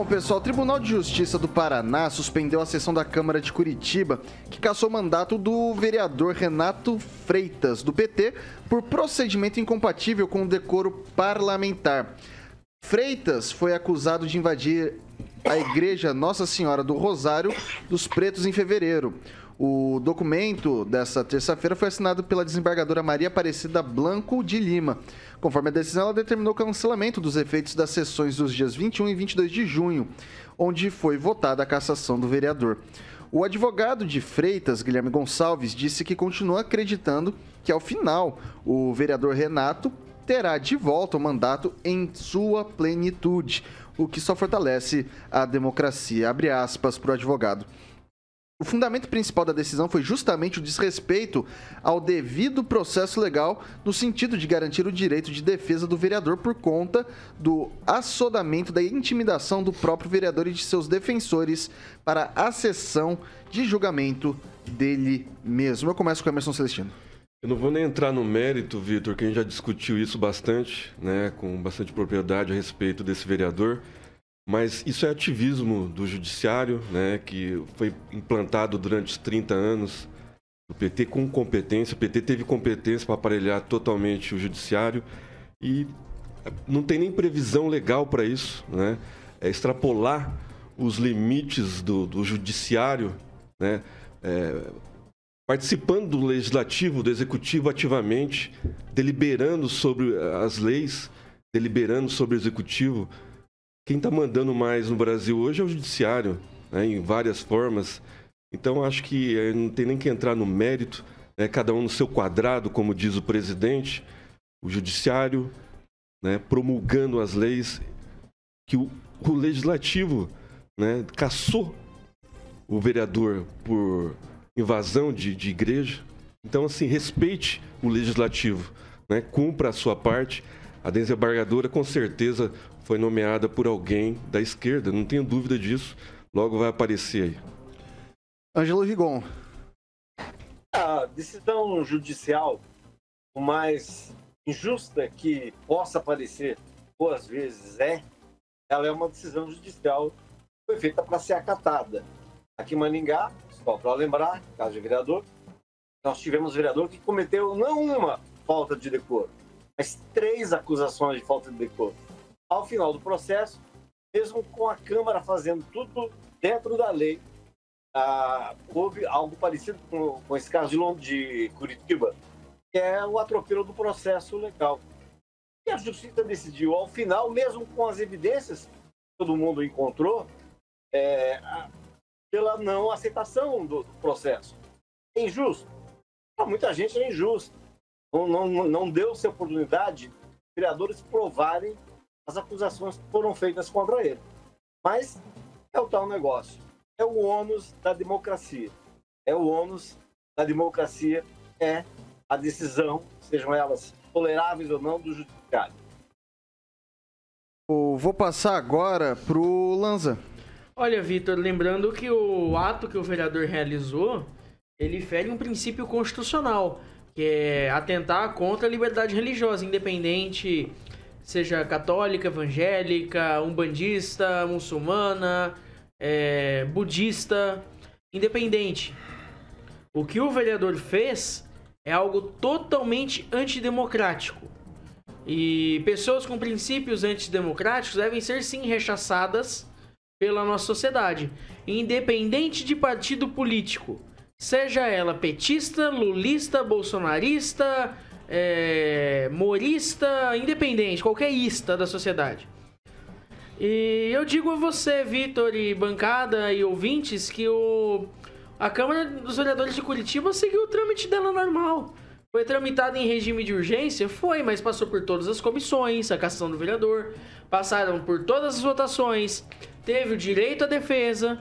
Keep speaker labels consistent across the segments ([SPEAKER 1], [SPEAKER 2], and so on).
[SPEAKER 1] Bom, pessoal, o Tribunal de Justiça do Paraná suspendeu a sessão da Câmara de Curitiba, que cassou o mandato do vereador Renato Freitas, do PT, por procedimento incompatível com o decoro parlamentar. Freitas foi acusado de invadir a igreja Nossa Senhora do Rosário dos Pretos em fevereiro. O documento dessa terça-feira foi assinado pela desembargadora Maria Aparecida Blanco de Lima. Conforme a decisão, ela determinou o cancelamento dos efeitos das sessões dos dias 21 e 22 de junho, onde foi votada a cassação do vereador. O advogado de Freitas, Guilherme Gonçalves, disse que continua acreditando que, ao final, o vereador Renato terá de volta o mandato em sua plenitude, o que só fortalece a democracia. Abre aspas para o advogado. O fundamento principal da decisão foi justamente o desrespeito ao devido processo legal, no sentido de garantir o direito de defesa do vereador por conta do assodamento da intimidação do próprio vereador e de seus defensores para a sessão de julgamento dele mesmo. Eu começo com o Emerson Celestino.
[SPEAKER 2] Eu não vou nem entrar no mérito, Vitor, que a gente já discutiu isso bastante, né, com bastante propriedade a respeito desse vereador. Mas isso é ativismo do judiciário, né, que foi implantado durante os 30 anos do PT com competência. O PT teve competência para aparelhar totalmente o judiciário e não tem nem previsão legal para isso, né? É extrapolar os limites do judiciário, né? Participando do legislativo, do executivo ativamente, deliberando sobre as leis, deliberando sobre o executivo. Quem está mandando mais no Brasil hoje é o judiciário, né, em várias formas. Então, acho que não tem nem que entrar no mérito, né, cada um no seu quadrado, como diz o presidente, o judiciário, né, promulgando as leis, que o legislativo, né, cassou o vereador por invasão de igreja. Então, assim, respeite o legislativo, né, cumpra a sua parte. A desembargadora, com certeza, foi nomeada por alguém da esquerda, não tenho dúvida disso. Logo vai aparecer aí.
[SPEAKER 1] Ângelo Rigon.
[SPEAKER 3] A decisão judicial, o mais injusta que possa parecer, ou às vezes ela é uma decisão judicial que foi feita para ser acatada. Aqui em Maringá, só para lembrar, caso de vereador, nós tivemos um vereador que cometeu não uma falta de decoro, mas 3 acusações de falta de decoro. Ao final do processo, mesmo com a Câmara fazendo tudo dentro da lei, houve algo parecido com esse caso de Curitiba, que é o atropelo do processo legal. E a Justiça decidiu, ao final, mesmo com as evidências que todo mundo encontrou, pela não aceitação do processo. É injusto? Para muita gente é injusto. Não deu-se a oportunidade de vereadores provarem as acusações que foram feitas contra ele. Mas é o tal negócio. É o ônus da democracia. É o ônus da democracia, é a decisão, sejam elas toleráveis ou não, do judiciário.
[SPEAKER 1] Vou passar agora pro Lanza.
[SPEAKER 4] Olha, Vitor, lembrando que o ato que o vereador realizou, ele fere um princípio constitucional, que é atentar contra a liberdade religiosa, independente seja católica, evangélica, umbandista, muçulmana, budista, independente. O que o vereador fez é algo totalmente antidemocrático. E pessoas com princípios antidemocráticos devem ser sim rechaçadas pela nossa sociedade, independente de partido político. Seja ela petista, lulista, bolsonarista, morista, independente, qualquer ista da sociedade. E eu digo a você, Vitor, e bancada e ouvintes, que a Câmara dos Vereadores de Curitiba seguiu o trâmite dela normal. Foi tramitada em regime de urgência? Foi, mas passou por todas as comissões, a cassação do vereador, passaram por todas as votações, teve o direito à defesa,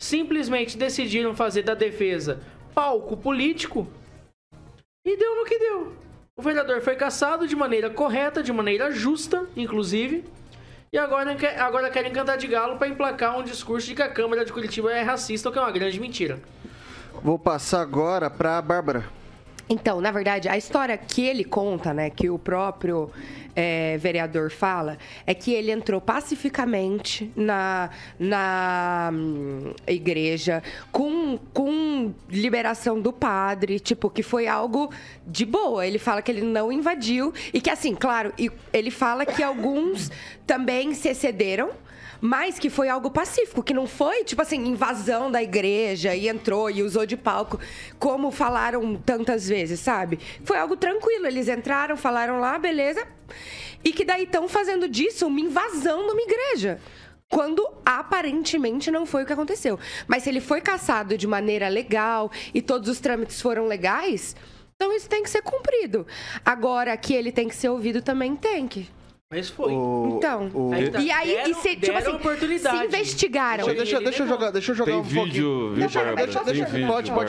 [SPEAKER 4] simplesmente decidiram fazer da defesa palco político e deu no que deu. O vereador foi cassado de maneira correta, de maneira justa, inclusive, e agora querem cantar de galo para emplacar um discurso de que a Câmara de Curitiba é racista, o que é uma grande mentira.
[SPEAKER 1] Vou passar agora para a Bárbara.
[SPEAKER 5] Então, na verdade, a história que ele conta, né, que o próprio vereador fala, é que ele entrou pacificamente na igreja com liberação do padre, tipo, que foi algo de boa. Ele fala que ele não invadiu e que, assim, claro, ele fala que alguns também se excederam, mas que foi algo pacífico, que não foi, tipo assim, invasão da igreja e entrou e usou de palco, como falaram tantas vezes, sabe? Foi algo tranquilo, eles entraram, falaram lá, beleza, e que daí estão fazendo disso uma invasão numa igreja, quando aparentemente não foi o que aconteceu. Mas se ele foi cassado de maneira legal e todos os trâmites foram legais, então isso tem que ser cumprido. Agora, que ele tem que ser ouvido, também tem que...
[SPEAKER 4] Mas foi.
[SPEAKER 5] Então.
[SPEAKER 4] E aí,
[SPEAKER 5] tipo assim,
[SPEAKER 4] oportunidade.
[SPEAKER 5] se investigaram.
[SPEAKER 1] Deixa eu jogar
[SPEAKER 2] Tem
[SPEAKER 1] um foguinho.
[SPEAKER 2] vídeo, viu, Bárbara?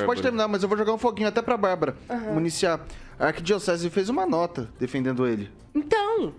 [SPEAKER 1] Pode terminar, mas eu vou jogar um foguinho até pra Bárbara municiar. A Arquidiocese fez uma nota defendendo ele.
[SPEAKER 5] Então,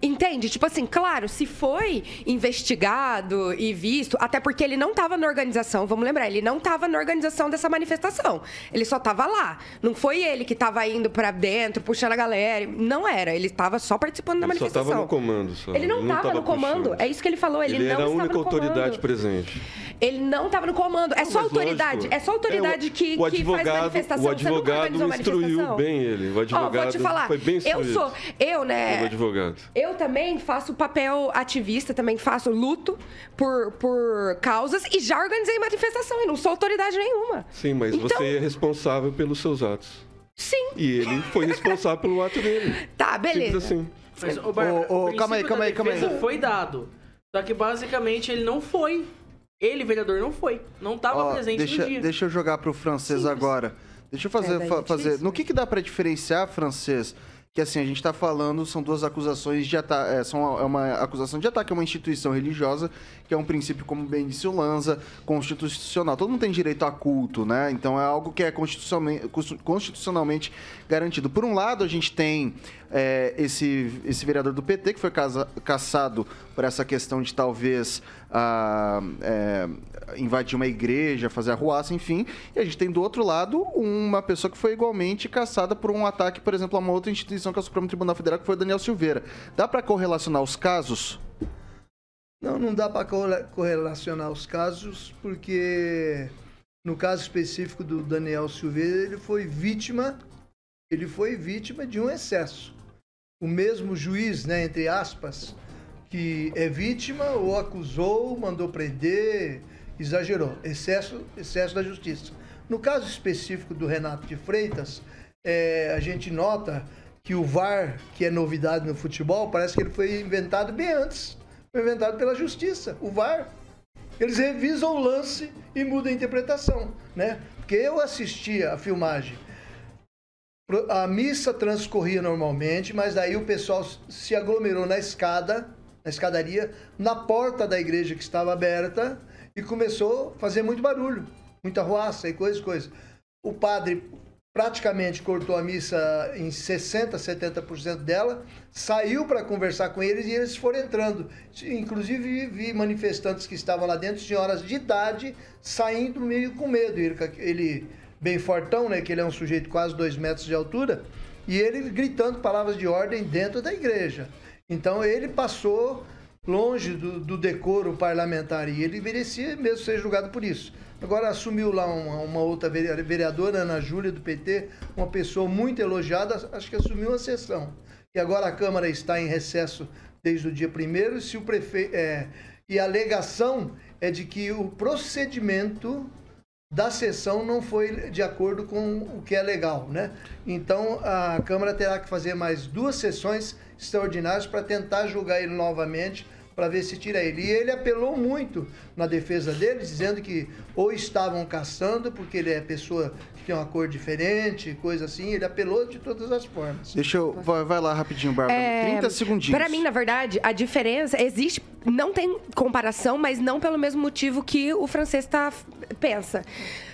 [SPEAKER 5] entende? Tipo assim, claro, se foi investigado e visto, até porque ele não estava na organização, vamos lembrar, ele não estava na organização dessa manifestação. Ele só estava lá. Não foi ele que estava indo pra dentro, puxando a galera. Não era, ele estava só participando da manifestação.
[SPEAKER 2] Ele só estava no comando. Só.
[SPEAKER 5] Ele não estava no comando,
[SPEAKER 2] puxando.
[SPEAKER 5] É isso que ele falou, ele não
[SPEAKER 2] era a
[SPEAKER 5] estava
[SPEAKER 2] única
[SPEAKER 5] no comando.
[SPEAKER 2] autoridade presente.
[SPEAKER 5] Ele não estava no comando, é só autoridade,
[SPEAKER 2] lógico.
[SPEAKER 5] é só autoridade que faz manifestação.
[SPEAKER 2] O advogado instruiu bem ele. O advogado
[SPEAKER 5] vou te falar,
[SPEAKER 2] foi bem instruído.
[SPEAKER 5] Eu, né?
[SPEAKER 2] O advogado.
[SPEAKER 5] Eu também faço papel ativista, também faço luto por causas e já organizei manifestação e não sou autoridade nenhuma.
[SPEAKER 2] Sim, mas
[SPEAKER 5] então,
[SPEAKER 2] você é responsável pelos seus atos.
[SPEAKER 5] Sim.
[SPEAKER 2] E ele foi responsável pelo ato dele.
[SPEAKER 5] Tá, beleza.
[SPEAKER 2] Simples assim.
[SPEAKER 4] Mas, Bárbara,
[SPEAKER 1] calma aí.
[SPEAKER 4] Foi dado. Só que basicamente ele não foi. Ele, vereador, não foi. Não estava presente no dia.
[SPEAKER 1] Deixa eu jogar pro francês agora. Deixa eu fazer. No que dá pra diferenciar, francês? Que assim, a gente tá falando, são duas acusações de ataque. É uma acusação de ataque a uma instituição religiosa, que é um princípio, como bem disse o Lanza, constitucional. Todo mundo tem direito a culto, né? Então é algo que é constitucionalmente garantido. Por um lado, a gente tem esse vereador do PT, que foi cassado por essa questão de talvez invadir uma igreja, fazer arruaça, enfim. E a gente tem do outro lado uma pessoa que foi igualmente cassada por um ataque, por exemplo, a uma outra instituição, que é o Supremo Tribunal Federal, que foi o Daniel Silveira. Dá para correlacionar os casos?
[SPEAKER 6] Não dá para correlacionar os casos, porque no caso específico do Daniel Silveira, ele foi vítima de um excesso. O mesmo juiz, né, entre aspas, que é vítima, ou acusou, mandou prender, exagerou. Excesso da justiça. No caso específico do Renato de Freitas, a gente nota que o VAR, que é novidade no futebol, parece que ele foi inventado bem antes. Foi inventado pela justiça, o VAR. Eles revisam o lance e mudam a interpretação, né? Porque eu assistia a filmagem. A missa transcorria normalmente, mas daí o pessoal se aglomerou na escadaria, na porta da igreja que estava aberta e começou a fazer muito barulho, muita arruaça e coisa. O padre praticamente cortou a missa em 60%, 70% dela, saiu para conversar com eles e eles foram entrando. Inclusive vi manifestantes que estavam lá dentro, senhoras de idade, saindo meio com medo. Ele bem fortão, né, que ele é um sujeito quase 2 metros de altura, e ele gritando palavras de ordem dentro da igreja. Então ele passou longe do decoro parlamentar e ele merecia mesmo ser julgado por isso. Agora assumiu lá uma outra vereadora, Ana Júlia, do PT, uma pessoa muito elogiada, acho que assumiu uma sessão. E agora a Câmara está em recesso desde o dia 1º, se o prefeito, e a alegação é de que o procedimento da sessão não foi de acordo com o que é legal, né? Então a Câmara terá que fazer mais 2 sessões extraordinárias para tentar julgar ele novamente, para ver se tira ele. E ele apelou muito na defesa dele, dizendo que ou estavam caçando, porque ele é pessoa que tem uma cor diferente, coisa assim. Ele apelou de todas as formas.
[SPEAKER 1] Vai lá rapidinho, Bárbara. 30 segundinhos.
[SPEAKER 5] Para mim, na verdade, a diferença existe, não tem comparação, mas não pelo mesmo motivo que o francês pensa.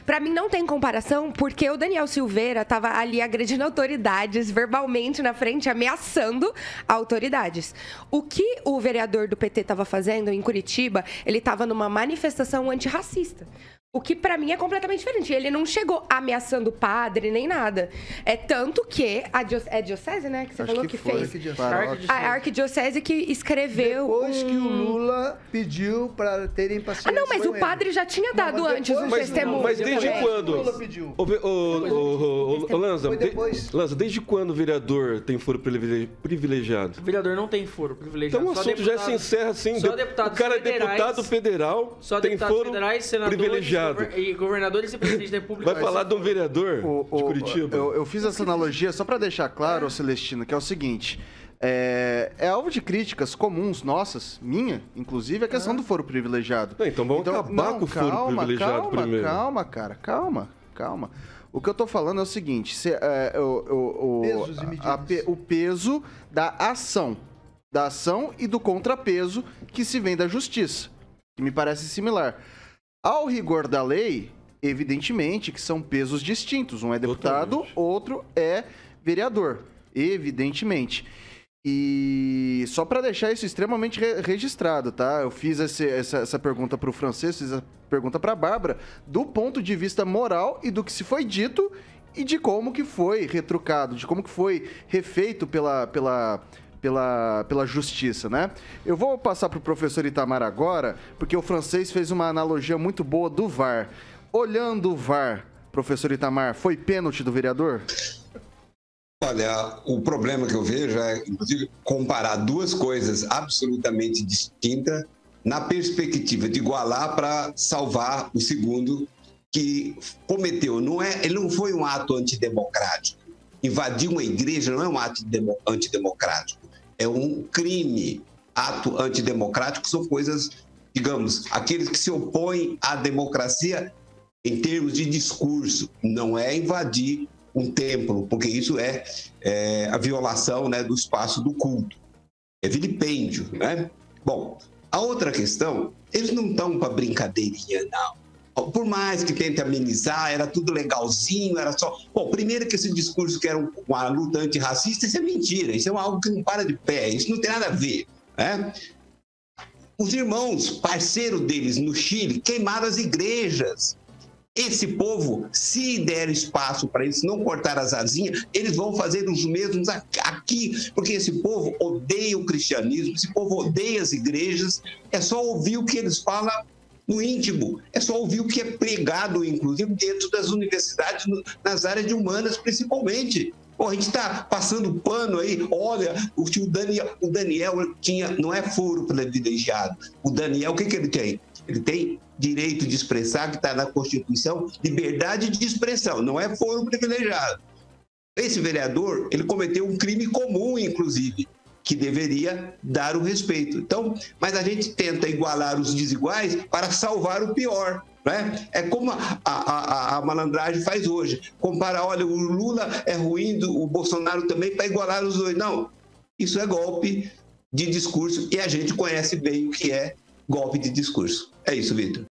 [SPEAKER 5] Para mim não tem comparação, porque o Daniel Silveira estava ali agredindo autoridades verbalmente na frente, ameaçando autoridades. O que o vereador do PT estava fazendo em Curitiba, ele estava numa manifestação antirracista. O que pra mim é completamente diferente. Ele não chegou ameaçando o padre nem nada. É tanto que é diocese, né? Que você falou que fez. A arquidiocese que escreveu.
[SPEAKER 6] Depois que o Lula pediu para terem paciência.
[SPEAKER 5] Não, mas o padre já tinha dado antes um testemunho.
[SPEAKER 2] Mas desde quando?
[SPEAKER 6] O Lula pediu.
[SPEAKER 2] Lanza, desde quando o vereador tem foro privilegiado?
[SPEAKER 4] O vereador não tem foro privilegiado.
[SPEAKER 2] Então o assunto já se encerra assim.
[SPEAKER 4] Só
[SPEAKER 2] O cara é deputado federal, tem foro
[SPEAKER 4] federais, senadores,
[SPEAKER 2] privilegiado.
[SPEAKER 4] E governadores e presidentes da República.
[SPEAKER 2] Vai falar de um vereador de Curitiba?
[SPEAKER 1] Eu fiz essa analogia só para deixar claro, Celestino, que é o seguinte. É alvo de críticas comuns nossas, minha, inclusive, a questão do foro privilegiado.
[SPEAKER 2] Então vamos acabar com o foro privilegiado primeiro.
[SPEAKER 1] Calma. O que eu tô falando é o seguinte, o peso da ação e do contrapeso que se vem da justiça, que me parece similar. Ao rigor da lei, evidentemente que são pesos distintos. Um é deputado, outro é vereador. Evidentemente. E só para deixar isso extremamente registrado, tá? Eu fiz essa pergunta para o Francês, fiz a pergunta para a Bárbara, do ponto de vista moral e do que se foi dito e de como que foi retrucado, de como que foi refeito pela justiça, né? Eu vou passar para o professor Itamar agora, porque o Francês fez uma analogia muito boa do VAR. Olhando o VAR, professor Itamar, foi pênalti do vereador?
[SPEAKER 7] Olha, o problema que eu vejo é, inclusive, comparar duas coisas absolutamente distintas na perspectiva de igualar para salvar o segundo que cometeu. Ele não foi um ato antidemocrático. Invadir uma igreja não é um ato antidemocrático. É um crime. Ato antidemocrático são coisas, digamos, aqueles que se opõem à democracia em termos de discurso. Não é invadir um templo, porque isso é a violação, né, do espaço do culto. É vilipêndio, né? Bom, a outra questão, eles não estão para brincadeirinha, não. Por mais que tente amenizar, era tudo legalzinho, era só... Bom, primeiro que esse discurso que era uma luta antirracista, isso é mentira, isso é algo que não para de pé, isso não tem nada a ver, né? Os irmãos, parceiro deles no Chile, queimaram as igrejas. Esse povo, se der espaço para eles não cortar as asinhas, eles vão fazer os mesmos aqui, porque esse povo odeia o cristianismo, esse povo odeia as igrejas, é só ouvir o que eles falam no íntimo, é só ouvir o que é pregado, inclusive, dentro das universidades, nas áreas de humanas, principalmente. Pô, a gente está passando pano aí, olha, o Daniel tinha, não é foro privilegiado, o Daniel, o que ele tem? Ele tem direito de expressar, que está na Constituição, liberdade de expressão, não é foro privilegiado. Esse vereador, ele cometeu um crime comum, inclusive, que deveria dar o respeito. Então, mas a gente tenta igualar os desiguais para salvar o pior, né? É como a malandragem faz hoje. Compara, olha, o Lula é ruim, o Bolsonaro também, para igualar os dois. Não, isso é golpe de discurso e a gente conhece bem o que é golpe de discurso. É isso, Vitor.